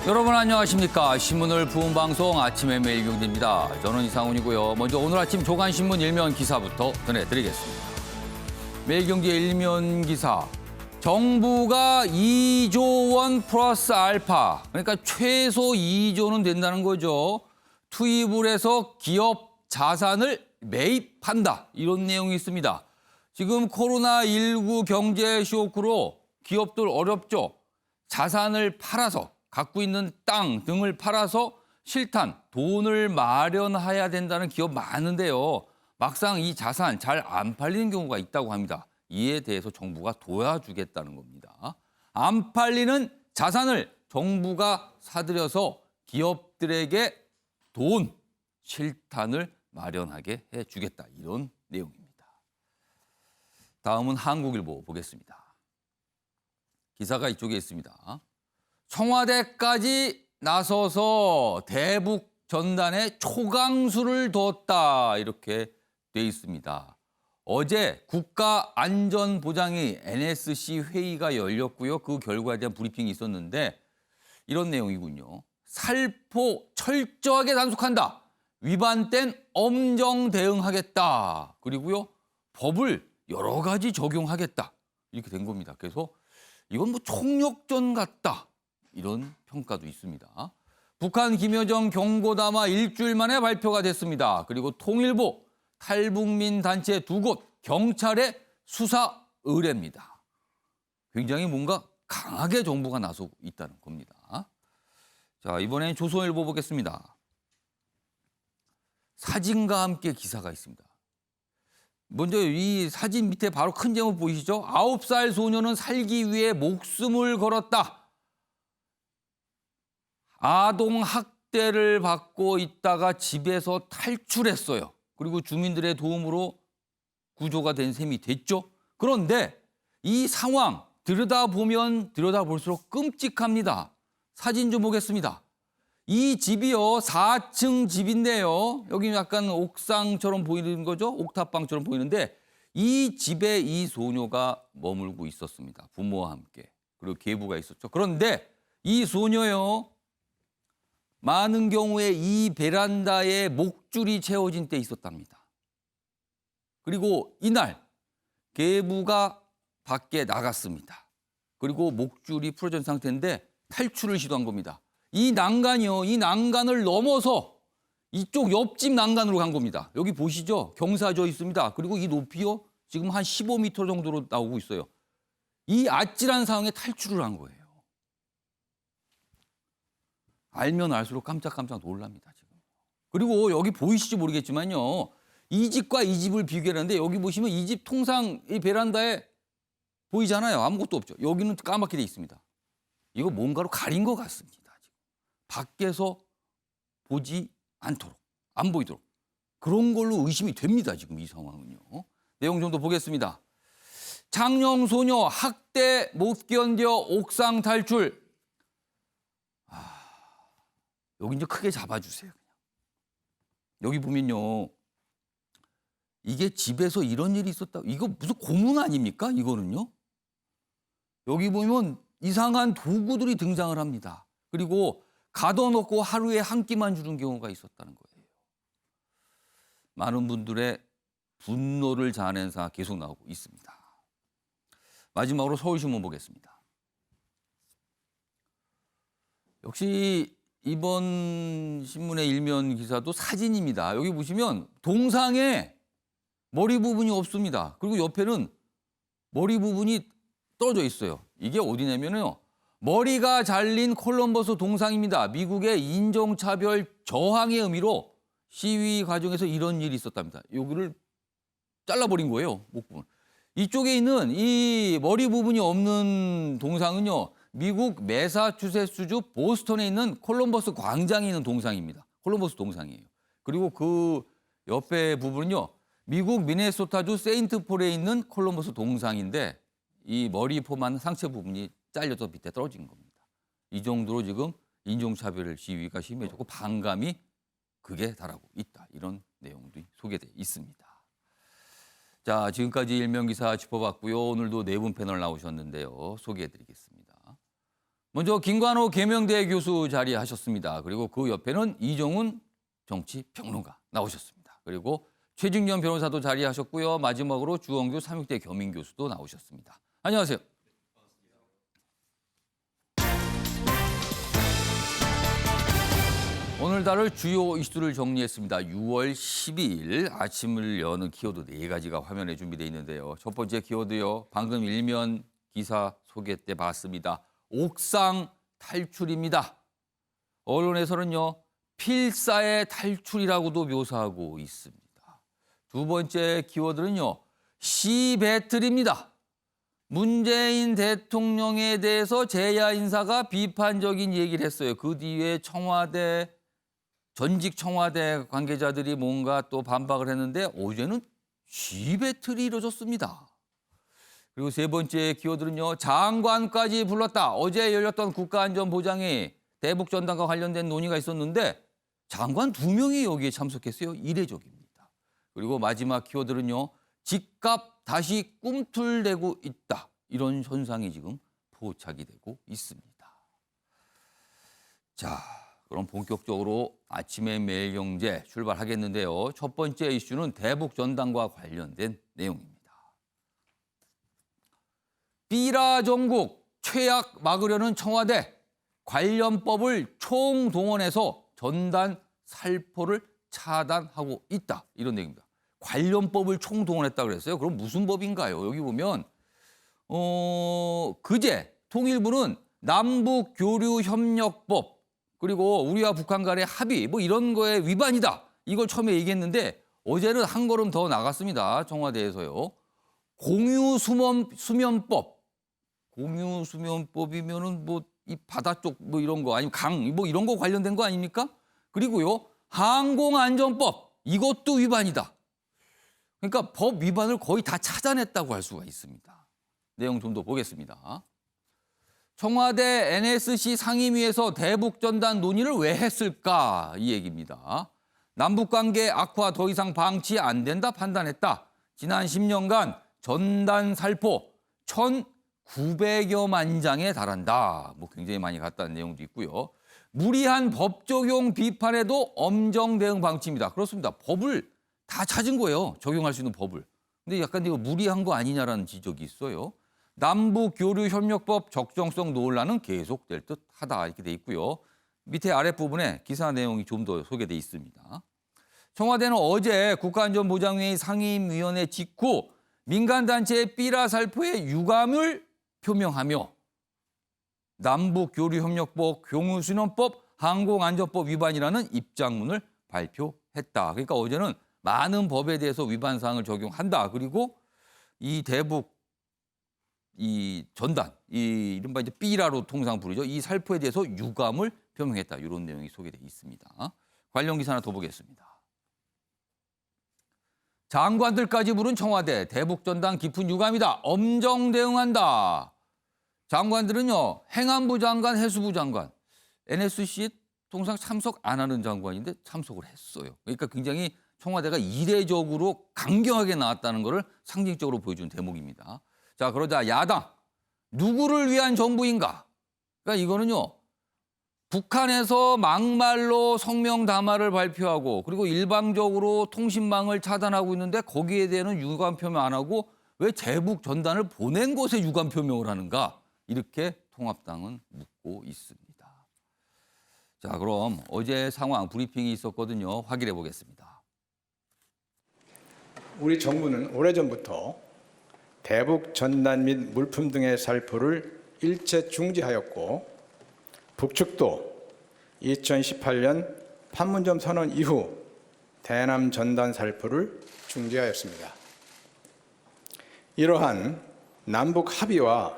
여러분 안녕하십니까. 신문을 부은 방송 아침의 매일경제입니다. 저는 이상훈이고요. 먼저 오늘 아침 조간신문 일면 기사부터 전해드리겠습니다. 매일경제 일면 기사. 정부가 2조 원 플러스 알파, 그러니까 최소 2조는 된다는 거죠. 투입을 해서 기업 자산을 매입한다. 이런 내용이 있습니다. 지금 코로나19 경제 쇼크로 기업들 어렵죠. 자산을 팔아서 갖고 있는 땅 등을 팔아서 실탄, 돈을 마련해야 된다는 기업 많은데요. 막상 이 자산 잘 안 팔리는 경우가 있다고 합니다. 이에 대해서 정부가 도와주겠다는 겁니다. 안 팔리는 자산을 정부가 사들여서 기업들에게 돈, 실탄을 마련하게 해주겠다. 이런 내용입니다. 다음은 한국일보 보겠습니다. 기사가 이쪽에 있습니다. 청와대까지 나서서 대북 전단에 초강수를 뒀다. 이렇게 돼 있습니다. 어제 국가안전보장위 NSC 회의가 열렸고요. 그 결과에 대한 브리핑이 있었는데 이런 내용이군요. 살포 철저하게 단속한다. 위반된 엄정 대응하겠다. 그리고요. 법을 여러 가지 적용하겠다. 이렇게 된 겁니다. 그래서 이건 뭐 총력전 같다. 이런 평가도 있습니다. 북한 김여정 경고담화 일주일 만에 발표가 됐습니다. 그리고 통일부, 탈북민 단체 두 곳, 경찰의 수사 의뢰입니다. 굉장히 뭔가 강하게 정부가 나서고 있다는 겁니다. 자, 이번엔 조선일보 보겠습니다. 사진과 함께 기사가 있습니다. 먼저 이 사진 밑에 바로 큰 제목 보이시죠? 9살 소녀는 살기 위해 목숨을 걸었다. 아동 학대를 받고 있다가 집에서 탈출했어요. 그리고 주민들의 도움으로 구조가 된 셈이 됐죠. 그런데 이 상황 들여다보면 들여다볼수록 끔찍합니다. 사진 좀 보겠습니다. 이 집이요 4층 집인데요. 여기 약간 옥상처럼 보이는 거죠. 옥탑방처럼 보이는데 이 집에 이 소녀가 머물고 있었습니다. 부모와 함께. 그리고 계부가 있었죠. 그런데 이 소녀요. 많은 경우에 이 베란다에 목줄이 채워진 때 있었답니다. 그리고 이날 계부가 밖에 나갔습니다. 그리고 목줄이 풀어진 상태인데 탈출을 시도한 겁니다. 이 난간이요. 이 난간을 넘어서 이쪽 옆집 난간으로 간 겁니다. 여기 보시죠. 경사져 있습니다. 그리고 이 높이요. 지금 한 15m 정도로 나오고 있어요. 이 아찔한 상황에 탈출을 한 거예요. 알면 알수록 깜짝깜짝 놀랍니다. 지금. 그리고 여기 보이실지 모르겠지만요. 이 집과 이 집을 비교하는데 여기 보시면 이 집 통상 이 베란다에 보이잖아요. 아무것도 없죠. 여기는 까맣게 돼 있습니다. 이거 뭔가로 가린 것 같습니다. 지금. 밖에서 보지 않도록, 안 보이도록. 그런 걸로 의심이 됩니다. 지금 이 상황은요. 내용 좀 더 보겠습니다. 장령 소녀 학대 못 견뎌 옥상 탈출. 여기 이제 크게 잡아주세요. 그냥. 여기 보면요. 이게 집에서 이런 일이 있었다. 이거 무슨 고문 아닙니까? 이거는요. 여기 보면 이상한 도구들이 등장을 합니다. 그리고 가둬놓고 하루에 한 끼만 주는 경우가 있었다는 거예요. 많은 분들의 분노를 자아낸 사가 계속 나오고 있습니다. 마지막으로 서울신문 보겠습니다. 역시 이번 신문의 일면 기사도 사진입니다. 여기 보시면 동상에 머리 부분이 없습니다. 그리고 옆에는 머리 부분이 떨어져 있어요. 이게 어디냐면요. 머리가 잘린 콜럼버스 동상입니다. 미국의 인종차별 저항의 의미로 시위 과정에서 이런 일이 있었답니다. 여기를 잘라버린 거예요. 목 부분. 이쪽에 있는 이 머리 부분이 없는 동상은요. 미국 매사추세츠주 보스턴에 있는 콜럼버스 광장에 있는 동상입니다. 콜럼버스 동상이에요. 그리고 그 옆에 부분은요. 미국 미네소타주 세인트폴에 있는 콜럼버스 동상인데 이 머리 포만 상체 부분이 잘려서 밑에 떨어진 겁니다. 이 정도로 지금 인종차별 시위가 심해졌고 반감이 극에 달하고 있다. 이런 내용도 소개되어 있습니다. 자, 지금까지 일면 기사 짚어봤고요. 오늘도 네 분 패널 나오셨는데요. 소개해드리겠습니다. 먼저 김관호 계명대 교수 자리하셨습니다. 그리고 그 옆에는 이정훈 정치평론가 나오셨습니다. 그리고 최진년 변호사도 자리하셨고요. 마지막으로 주원규 삼육대 겸임교수도 나오셨습니다. 안녕하세요. 오늘 다룰 주요 이슈를 정리했습니다. 6월 12일 아침을 여는 키워드 4가지가 화면에 준비되어 있는데요. 첫 번째 키워드요. 방금 일면 기사 소개 때 봤습니다. 옥상 탈출입니다. 언론에서는요. 필사의 탈출이라고도 묘사하고 있습니다. 두 번째 키워드는요. 시배틀입니다. 문재인 대통령에 대해서 재야 인사가 비판적인 얘기를 했어요. 그 뒤에 전직 청와대 관계자들이 뭔가 또 반박을 했는데 어제는 시배틀이 이뤄졌습니다. 그리고 세 번째 키워드는요. 장관까지 불렀다. 어제 열렸던 국가안전보장회 대북전단과 관련된 논의가 있었는데 장관 2명이 여기에 참석했어요. 이례적입니다. 그리고 마지막 키워드는요. 집값 다시 꿈틀대고 있다. 이런 현상이 지금 포착이 되고 있습니다. 자, 그럼 본격적으로 아침의 매일경제 출발하겠는데요. 첫 번째 이슈는 대북전단과 관련된 내용입니다. 삐라 정국 최악 막으려는 청와대 관련법을 총동원해서 전단 살포를 차단하고 있다. 이런 내용입니다. 관련법을 총동원했다 그랬어요. 그럼 무슨 법인가요? 여기 보면 그제 통일부는 남북교류협력법 그리고 우리와 북한 간의 합의 뭐 이런 거에 위반이다. 이걸 처음에 얘기했는데 어제는 한 걸음 더 나갔습니다. 청와대에서요. 공유수면법. 공유수면법이면은 뭐 이 바다 쪽 뭐 이런 거 아니면 강 뭐 이런 거 관련된 거 아닙니까? 그리고요. 항공안전법. 이것도 위반이다. 그러니까 법 위반을 거의 다 찾아냈다고 할 수가 있습니다. 내용 좀 더 보겠습니다. 청와대 NSC 상임위에서 대북전단 논의를 왜 했을까? 이 얘기입니다. 남북관계 악화 더 이상 방치 안 된다 판단했다. 지난 10년간 전단 살포 1,900여만 장에 달한다. 뭐 굉장히 많이 갔다는 내용도 있고요. 무리한 법 적용 비판에도 엄정 대응 방침이다. 그렇습니다. 법을 다 찾은 거예요. 적용할 수 있는 법을. 근데 약간 이거 무리한 거 아니냐라는 지적이 있어요. 남북교류협력법 적정성 논란은 계속될 듯하다 이렇게 돼 있고요. 밑에 아랫부분에 기사 내용이 좀 더 소개돼 있습니다. 청와대는 어제 국가안전보장회의 상임위원회 직후 민간단체의 삐라 살포에 유감을 표명하며 남북교류협력법, 교무신원법, 항공안전법 위반이라는 입장문을 발표했다. 그러니까 어제는 많은 법에 대해서 위반 사항을 적용한다. 그리고 이 대북 이 전단, 이 이른바 이제 삐라로 통상 부르죠. 이 살포에 대해서 유감을 표명했다. 이런 내용이 소개되어 있습니다. 관련 기사 하나 더 보겠습니다. 장관들까지 부른 청와대 대북 전단 깊은 유감이다. 엄정 대응한다. 장관들은요. 행안부 장관, 해수부 장관, NSC에 통상 참석 안 하는 장관인데 참석을 했어요. 그러니까 굉장히 청와대가 이례적으로 강경하게 나왔다는 것을 상징적으로 보여준 대목입니다. 자, 그러자 야당, 누구를 위한 정부인가? 그러니까 이거는요, 북한에서 막말로 성명 담화를 발표하고 그리고 일방적으로 통신망을 차단하고 있는데 거기에 대해서는 유감 표명 안 하고 왜 제북 전단을 보낸 곳에 유감 표명을 하는가? 이렇게 통합당은 묻고 있습니다. 자, 그럼 어제 상황 브리핑이 있었거든요. 확인해 보겠습니다. 우리 정부는 오래전부터 대북 전단 및 물품 등의 살포를 일체 중지하였고 북측도 2018년 판문점 선언 이후 대남 전단 살포를 중지하였습니다. 이러한 남북 합의와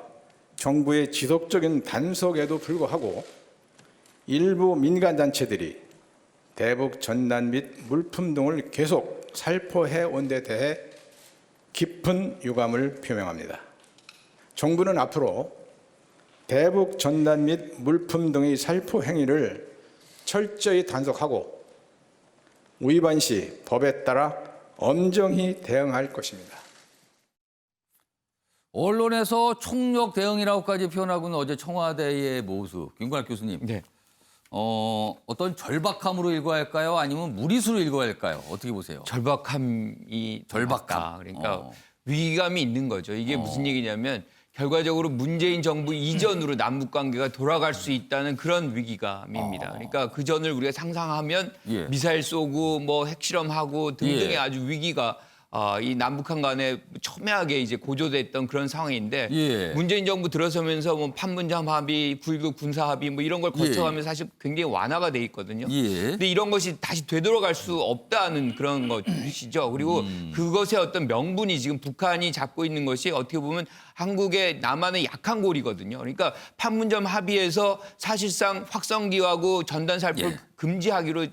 정부의 지속적인 단속에도 불구하고 일부 민간단체들이 대북 전단 및 물품 등을 계속 살포해 온 데 대해 깊은 유감을 표명합니다. 정부는 앞으로 대북 전단 및 물품 등의 살포 행위를 철저히 단속하고 위반 시 법에 따라 엄정히 대응할 것입니다. 언론에서 총력 대응이라고까지 표현하고는 어제 청와대의 모습, 김관학 교수님. 네. 어떤 절박함으로 읽어야 할까요? 아니면 무리수로 읽어야 할까요? 어떻게 보세요? 절박함이 절박함. 맞다. 그러니까 어. 위기감이 있는 거죠. 이게 무슨 얘기냐면 결과적으로 문재인 정부 이전으로 남북 관계가 돌아갈 수 있다는 그런 위기감입니다. 그러니까 그 전을 우리가 상상하면 예. 미사일 쏘고 뭐 핵실험하고 등등의 예. 아주 위기가 이 남북한 간에 첨예하게 이제 고조됐던 그런 상황인데 예. 문재인 정부 들어서면서 뭐 판문점 합의, 9.19 군사 합의 뭐 이런 걸 거쳐가면서 사실 굉장히 완화가 돼 있거든요. 예. 근데 이런 것이 다시 되돌아갈 수 없다는 그런 것이죠. 그리고 그것의 어떤 명분이 지금 북한이 잡고 있는 것이 어떻게 보면 한국의 남한의 약한 골이거든요. 그러니까 판문점 합의에서 사실상 확성기하고 전단살포를 예. 금지하기로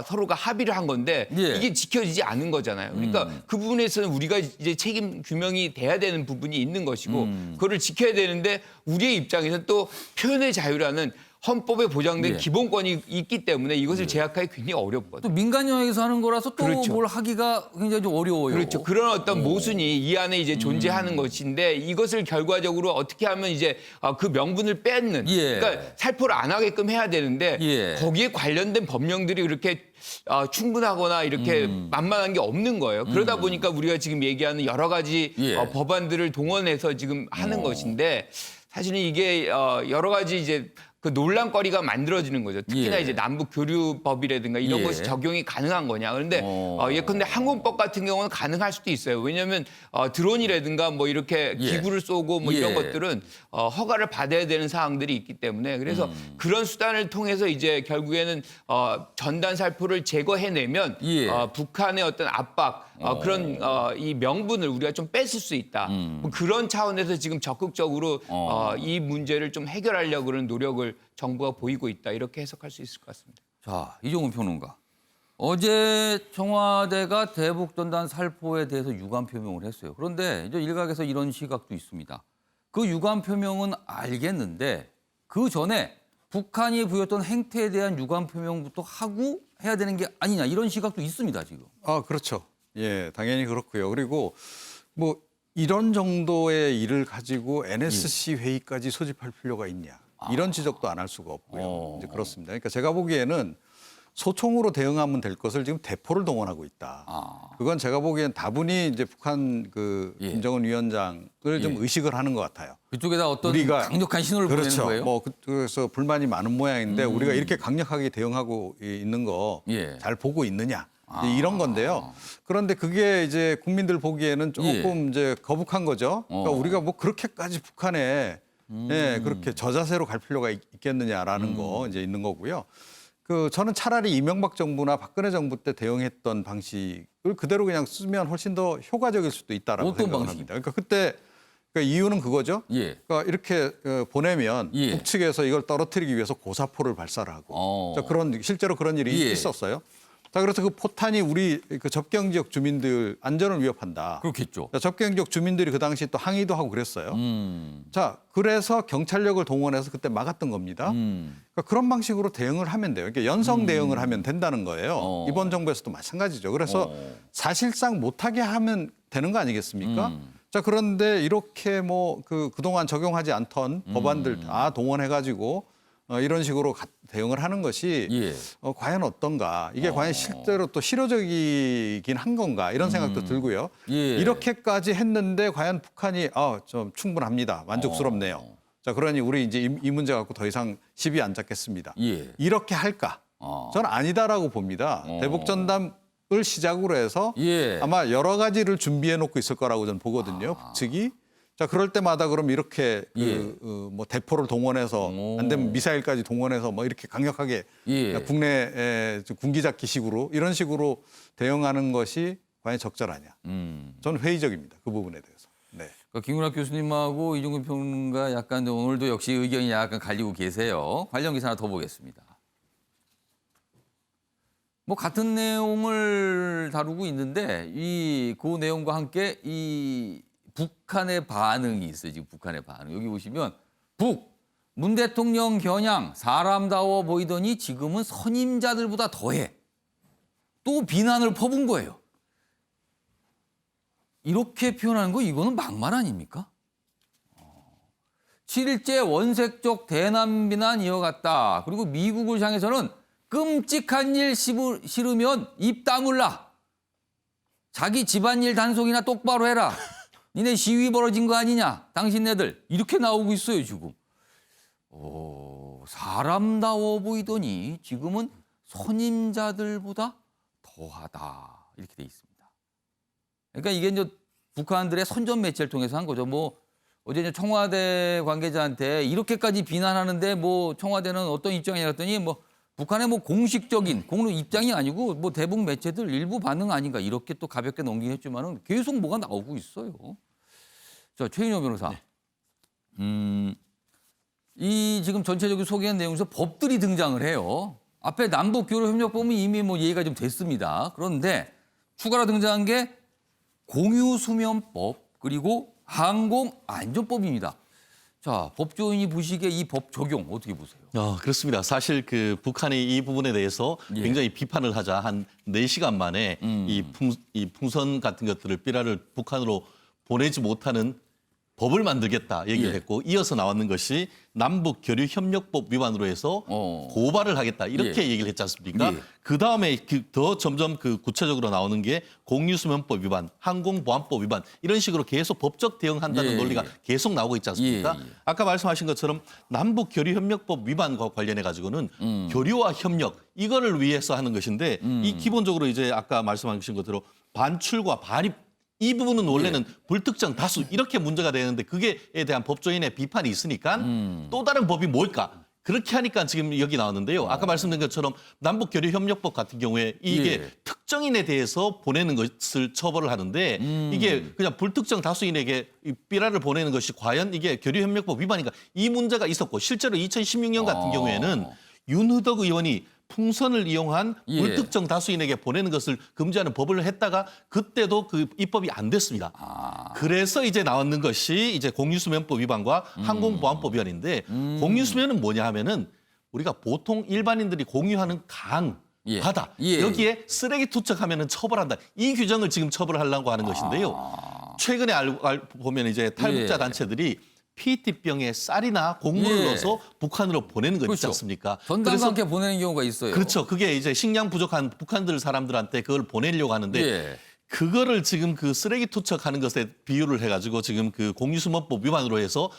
서로가 합의를 한 건데 예. 이게 지켜지지 않은 거잖아요. 그러니까 그 부분에서는 우리가 이제 책임 규명이 돼야 되는 부분이 있는 것이고 그거를 지켜야 되는데 우리의 입장에서는 또 표현의 자유라는 헌법에 보장된 예. 기본권이 있기 때문에 이것을 제약하기 굉장히 또 어렵거든요. 민간 영역에서 하는 거라서 또 뭘 그렇죠. 하기가 굉장히 좀 어려워요. 그렇죠. 그런 어떤 모순이 이 안에 이제 존재하는 것인데 이것을 결과적으로 어떻게 하면 이제 그 명분을 뺏는 예. 그러니까 살포를 안 하게끔 해야 되는데 예. 거기에 관련된 법령들이 그렇게 충분하거나 이렇게 만만한 게 없는 거예요. 그러다 보니까 우리가 지금 얘기하는 여러 가지 예. 법안들을 동원해서 지금 하는 것인데 사실은 이게 여러 가지 이제 그 논란거리가 만들어지는 거죠. 특히나 예. 이제 남북 교류법이라든가 이런 예. 것이 적용이 가능한 거냐. 그런데 예컨대 항공법 같은 경우는 가능할 수도 있어요. 왜냐하면 드론이라든가 뭐 이렇게 예. 기구를 쏘고 뭐 예. 이런 것들은 허가를 받아야 되는 사항들이 있기 때문에 그래서 그런 수단을 통해서 이제 결국에는 전단 살포를 제거해내면 예. 북한의 어떤 압박 그런 이 명분을 우리가 좀 뺏을 수 있다. 뭐 그런 차원에서 지금 적극적으로 이 문제를 좀 해결하려고 하는 노력을 정부가 보이고 있다. 이렇게 해석할 수 있을 것 같습니다. 자, 이종훈 평론가. 어제 청와대가 대북전단 살포에 대해서 유감 표명을 했어요. 그런데 이제 일각에서 이런 시각도 있습니다. 그 유감 표명은 알겠는데 그 전에 북한이 보였던 행태에 대한 유감 표명부터 하고 해야 되는 게 아니냐 이런 시각도 있습니다, 지금. 그렇죠. 예, 당연히 그렇고요. 그리고 뭐 이런 정도의 일을 가지고 NSC 회의까지 소집할 필요가 있냐. 이런 지적도 안 할 수가 없고요. 이제 그렇습니다. 그러니까 제가 보기에는 소총으로 대응하면 될 것을 지금 대포를 동원하고 있다. 그건 제가 보기엔 다분히 이제 북한 그 예. 김정은 위원장을 좀 예. 의식을 하는 것 같아요. 그쪽에다 어떤 우리가 강력한 신호를 그렇죠. 보내는 거예요? 뭐 그래서 불만이 많은 모양인데 우리가 이렇게 강력하게 대응하고 있는 거 잘 예. 보고 있느냐. 이제 이런 건데요. 그런데 그게 이제 국민들 보기에는 조금 이제 거북한 거죠. 그러니까 우리가 뭐 그렇게까지 북한에 예, 그렇게 저자세로 갈 필요가 있겠느냐라는 거 이제 있는 거고요. 저는 차라리 이명박 정부나 박근혜 정부 때 대응했던 방식을 그대로 그냥 쓰면 훨씬 더 효과적일 수도 있다라고 어떤 생각을 방식? 합니다. 그러니까 그때 이유는 그거죠. 예. 그러니까 이렇게 보내면 예. 북측에서 이걸 떨어뜨리기 위해서 고사포를 발사를 하고 자, 실제로 그런 일이 예. 있었어요. 자, 그래서 그 포탄이 우리 그 접경 지역 주민들 안전을 위협한다. 그렇겠죠. 자, 접경 지역 주민들이 그 당시 또 항의도 하고 그랬어요. 자, 그래서 경찰력을 동원해서 그때 막았던 겁니다. 그러니까 그런 방식으로 대응을 하면 돼요. 그러니까 연성 대응을 하면 된다는 거예요. 이번 정부에서도 마찬가지죠. 그래서 사실상 못하게 하면 되는 거 아니겠습니까? 자, 그런데 이렇게 뭐 그동안 적용하지 않던 법안들 다 동원해가지고 이런 식으로 대응을 하는 것이 예. 과연 어떤가? 이게 과연 실제로 또 실효적이긴 한 건가? 이런 생각도 들고요. 예. 이렇게까지 했는데 과연 북한이 좀 충분합니다. 만족스럽네요. 자, 그러니 우리 이제 이 문제 갖고 더 이상 시비 안 잡겠습니다. 예. 이렇게 할까? 저는 아니다라고 봅니다. 대북 전담을 시작으로 해서 예. 아마 여러 가지를 준비해 놓고 있을 거라고 저는 보거든요. 북측이. 자, 그럴 때마다 그럼 이렇게 뭐 대포를 동원해서 안 되면 미사일까지 동원해서 뭐 이렇게 강력하게 예. 국내 군기잡기식으로 이런 식으로 대응하는 것이 과연 적절하냐. 저는 회의적입니다. 그 부분에 대해서. 네. 그러니까 김은학 교수님하고 이종근 평론가 약간 오늘도 역시 의견이 약간 갈리고 계세요. 관련 기사 하나 더 보겠습니다. 뭐 같은 내용을 다루고 있는데 그 내용과 함께 이 북한의 반응이 있어요. 지금 북한의 반응. 여기 보시면 문 대통령 겨냥 사람다워 보이더니 지금은 선임자들보다 더해. 또 비난을 퍼붓은 거예요. 이렇게 표현하는 거 이거는 막말 아닙니까? 실제 원색적 대남 비난 이어갔다. 그리고 미국을 향해서는 끔찍한 일 싫으면 입 다물라. 자기 집안일 단속이나 똑바로 해라. 니네 시위 벌어진 거 아니냐. 당신네들. 이렇게 나오고 있어요 지금. 사람다워 보이더니 지금은 선임자들보다 더하다. 이렇게 돼 있습니다. 그러니까 이게 이제 북한들의 선전 매체를 통해서 한 거죠. 뭐 어제 이제 청와대 관계자한테 이렇게까지 비난하는데 뭐 청와대는 어떤 입장이냐 했더니 뭐 북한의 뭐 공식적인 입장이 아니고 뭐 대북 매체들 일부 반응 아닌가 이렇게 또 가볍게 넘기긴 했지만은 계속 뭐가 나오고 있어요. 자, 최인호 변호사. 이 지금 전체적인 소개한 내용에서 법들이 등장을 해요. 앞에 남북교류협력법은 이미 뭐 얘기가 좀 됐습니다. 그런데 추가로 등장한 게 공유수면법 그리고 항공안전법입니다. 자, 법조인이 보시기에 이 법 적용 어떻게 보세요? 그렇습니다. 사실 그 북한이 이 부분에 대해서 예. 굉장히 비판을 하자 한 4시간 만에 이 풍선 같은 것들을 삐라를 북한으로 보내지 못하는 법을 만들겠다 얘기를 예. 했고 이어서 나왔는 것이 남북교류협력법 위반으로 해서 고발을 하겠다 이렇게 얘기를 했지 않습니까? 예. 그다음에 더 점점 그 구체적으로 나오는 게 공유수면법 위반, 항공보안법 위반 이런 식으로 계속 법적 대응한다는 예. 논리가 계속 나오고 있지 않습니까? 예. 아까 말씀하신 것처럼 남북교류협력법 위반과 관련해 가지고는 교류와 협력 이거를 위해서 하는 것인데 이 기본적으로 이제 아까 말씀하신 것대로 반출과 반입 이 부분은 원래는 불특정 다수 이렇게 문제가 되는데 그게에 대한 법조인의 비판이 있으니까 또 다른 법이 뭘까? 그렇게 하니까 지금 여기 나왔는데요. 아까 말씀드린 것처럼 남북교류협력법 같은 경우에 이게 예. 특정인에 대해서 보내는 것을 처벌을 하는데 이게 그냥 불특정 다수인에게 이 삐라를 보내는 것이 과연 이게 교류협력법 위반인가? 이 문제가 있었고 실제로 2016년 같은 경우에는 윤후덕 의원이 풍선을 이용한 예. 불특정 다수인에게 보내는 것을 금지하는 법을 했다가 그때도 그 입법이 안 됐습니다. 그래서 이제 나왔는 것이 이제 공유수면법 위반과 항공보안법 위반인데 공유수면은 뭐냐 하면은 우리가 보통 일반인들이 공유하는 강, 예. 바다 예. 여기에 쓰레기 투척하면은 처벌한다. 이 규정을 지금 처벌하려고 하는 것인데요. 최근에 보면 이제 탈북자 예. 단체들이 PET병에 쌀이나 곡물을 예. 넣어서 북한으로 보내는 거 있지 그렇죠. 않습니까? 전당과 함께 보내는 경우가 있어요. 그렇죠. 그게 이제 식량 부족한 북한들 사람들한테 그걸 보내려고 하는데 예. 그거를 지금 그 쓰레기 투척하는 것에 비유를 해가지고 지금 그 공유수문법 위반으로 해서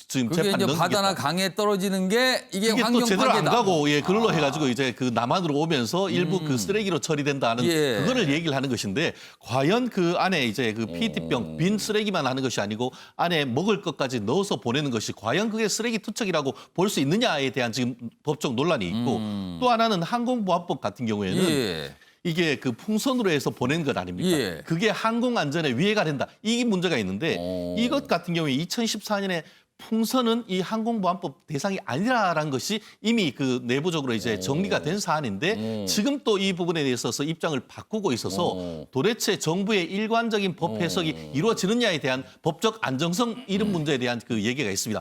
지금 그게 재판에 이제 바다나 넘기겠다. 강에 떨어지는 게 이게 이게 환경 또 제대로 안 파괴다. 가고 예 그걸로 해가지고 이제 그 남한으로 오면서 일부 그 쓰레기로 처리된다는 예. 그거를 얘기를 하는 것인데 과연 그 안에 이제 그 PET병 빈 쓰레기만 하는 것이 아니고 안에 먹을 것까지 넣어서 보내는 것이 과연 그게 쓰레기 투척이라고 볼 수 있느냐에 대한 지금 법적 논란이 있고 또 하나는 항공보안법 같은 경우에는 예. 이게 그 풍선으로 해서 보낸 것 아닙니까? 예. 그게 항공 안전에 위해가 된다. 이 문제가 있는데 이것 같은 경우에 2014년에 풍선은 이 항공보안법 대상이 아니라라는 것이 이미 그 내부적으로 이제 정리가 된 사안인데 지금 또 이 부분에 있어서 입장을 바꾸고 있어서 도대체 정부의 일관적인 법 해석이 이루어지느냐에 대한 법적 안정성 이런 문제에 대한 그 얘기가 있습니다.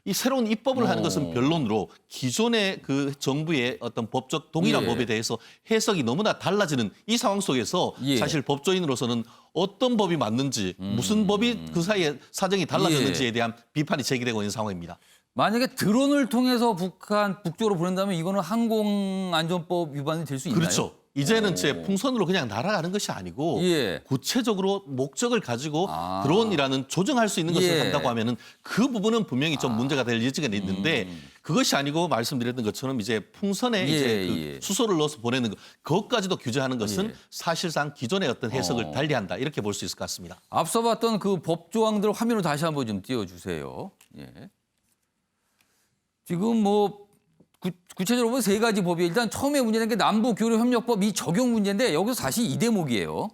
이 새로운 입법을 하는 것은 변론으로 기존의 그 정부의 어떤 법적 동일한 예. 법에 대해서 해석이 너무나 달라지는 이 상황 속에서 예. 사실 법조인으로서는 어떤 법이 맞는지 무슨 법이 그 사이에 사정이 달라졌는지에 대한 비판이 제기되고 있는 상황입니다. 만약에 드론을 통해서 북쪽으로 보낸다면 이거는 항공안전법 위반이 될 수 있나요? 그렇죠. 이제는 제 풍선으로 그냥 날아가는 것이 아니고 예. 구체적으로 목적을 가지고 드론이라는 조정할 수 있는 것을 예. 한다고 하면은 그 부분은 분명히 좀 문제가 될 여지가 있는데 그것이 아니고 말씀드렸던 것처럼 이제 풍선에 예, 이제 그 예. 수소를 넣어서 보내는 것 그것까지도 규제하는 것은 예. 사실상 기존의 어떤 해석을 달리한다 이렇게 볼 수 있을 것 같습니다. 앞서 봤던 그 법 조항들 화면으로 다시 한번 좀 띄워주세요. 예. 지금 뭐 구체적으로 보면 세 가지 법이 일단 처음에 문제된 게 남북교류협력법 이 적용 문제인데 여기서 사실 이 대목이에요.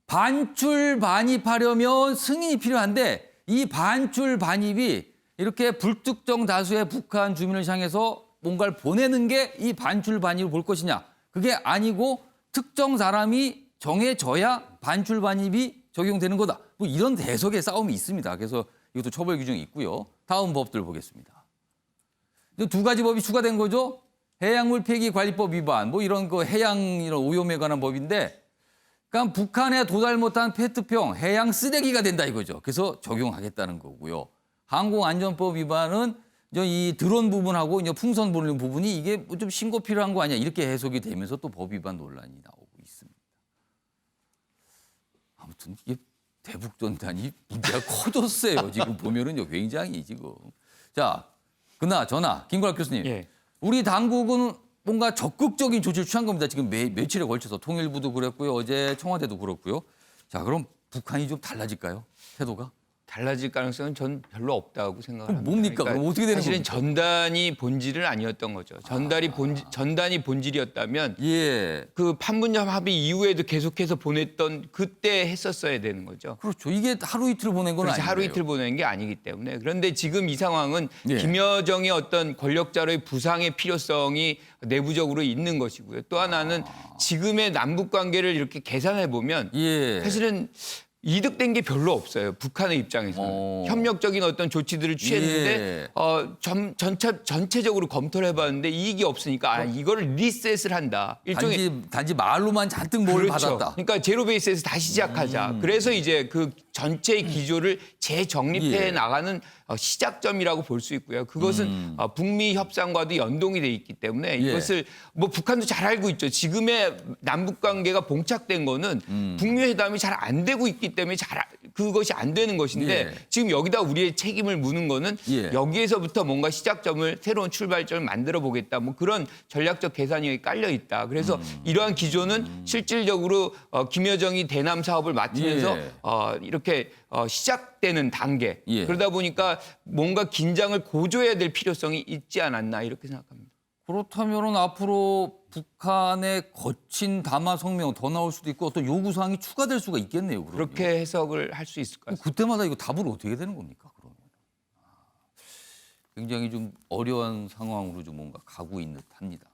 반출 반입하려면 승인이 필요한데 이 반출 반입이 이렇게 불특정 다수의 북한 주민을 향해서 뭔가를 보내는 게 이 반출 반입을 볼 것이냐. 그게 아니고 특정 사람이 정해져야 반출 반입이 적용되는 거다. 뭐 이런 해석의 싸움이 있습니다. 그래서 이것도 처벌 규정이 있고요. 다음 법들 보겠습니다. 두 가지 법이 추가된 거죠. 해양물 폐기 관리법 위반, 뭐 이런 거 해양 이런 오염에 관한 법인데, 그러니까 북한에 도달 못한 페트병 해양 쓰레기가 된다 이거죠. 그래서 적용하겠다는 거고요. 항공안전법 위반은 이 드론 부분하고 이제 풍선 보는 부분이 이게 뭐 좀 신고 필요한 거 아니야 이렇게 해석이 되면서 또 법 위반 논란이 나오고 있습니다. 아무튼 이게 대북전단이 문제가 커졌어요. 지금 보면은요 굉장히 지금. 자, 그나저나 김구라 교수님, 예. 우리 당국은 뭔가 적극적인 조치를 취한 겁니다. 지금 며칠에 걸쳐서 통일부도 그랬고요, 어제 청와대도 그렇고요. 자, 그럼 북한이 좀 달라질까요? 태도가? 달라질 가능성은 전 별로 없다고 생각합니다. 그럼 뭡니까? 그럼 어떻게 되는 사실은 겁니까? 전단이 본질은 아니었던 거죠. 전단이 본질이었다면 예. 그 판문점 합의 이후에도 계속해서 보냈던 그때 했었어야 되는 거죠. 그렇죠. 이게 하루 이틀 보낸 건 그렇지 아니에요. 하루 이틀 보낸 게 아니기 때문에. 그런데 지금 이 상황은 예. 김여정의 어떤 권력자로의 부상의 필요성이 내부적으로 있는 것이고요. 또 하나는 지금의 남북 관계를 이렇게 계산해 보면 예. 사실은 이득된 게 별로 없어요. 북한의 입장에서는. 협력적인 어떤 조치들을 취했는데 예. 전체적으로 검토를 해봤는데 이익이 없으니까 이거를 리셋을 한다. 일종의 단지 말로만 잔뜩 뭘 그렇죠. 받았다. 그러니까 제로 베이스에서 다시 시작하자. 그래서 이제 그 전체의 기조를 재정립해 예. 나가는 시작점이라고 볼 수 있고요. 그것은 북미 협상과도 연동이 돼 있기 때문에 예. 이것을 뭐 북한도 잘 알고 있죠. 지금의 남북 관계가 봉착된 거는 북미 회담이 잘 안 되고 있기 때문에 그것이 안 되는 것인데 예. 지금 여기다 우리의 책임을 묻는 거는 예. 여기에서부터 뭔가 시작점을 새로운 출발점을 만들어 보겠다. 뭐 그런 전략적 계산이 여기 깔려 있다. 그래서 이러한 기조는 실질적으로 김여정이 대남 사업을 맡으면서 예. 이렇게 시작되는 단계. 예. 그러다 보니까 뭔가 긴장을 고조해야 될 필요성이 있지 않았나 이렇게 생각합니다. 그렇다면은 앞으로 북한의 거친 담화 성명 더 나올 수도 있고 어떤 요구 사항이 추가될 수가 있겠네요. 그러면. 그렇게 해석을 할 수 있을 것 같습니다. 그때마다 이거 답을 어떻게 되는 겁니까? 그러면 굉장히 좀 어려운 상황으로 좀 뭔가 가고 있는 듯합니다.